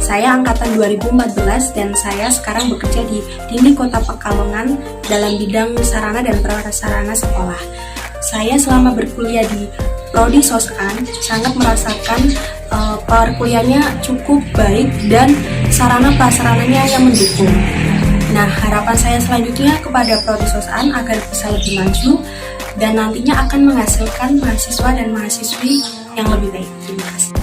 Saya angkatan 2014 dan saya sekarang bekerja di Dindi Kota Pekalongan dalam bidang sarana dan prasarana sekolah. Saya selama berkuliah di Prodi Sosan sangat merasakan perkuliahannya cukup baik dan sarana prasarananya yang mendukung. Nah, harapan saya selanjutnya kepada Prodi Sosan agar bisa lebih maju dan nantinya akan menghasilkan mahasiswa dan mahasiswi yang lebih baik. Terima kasih.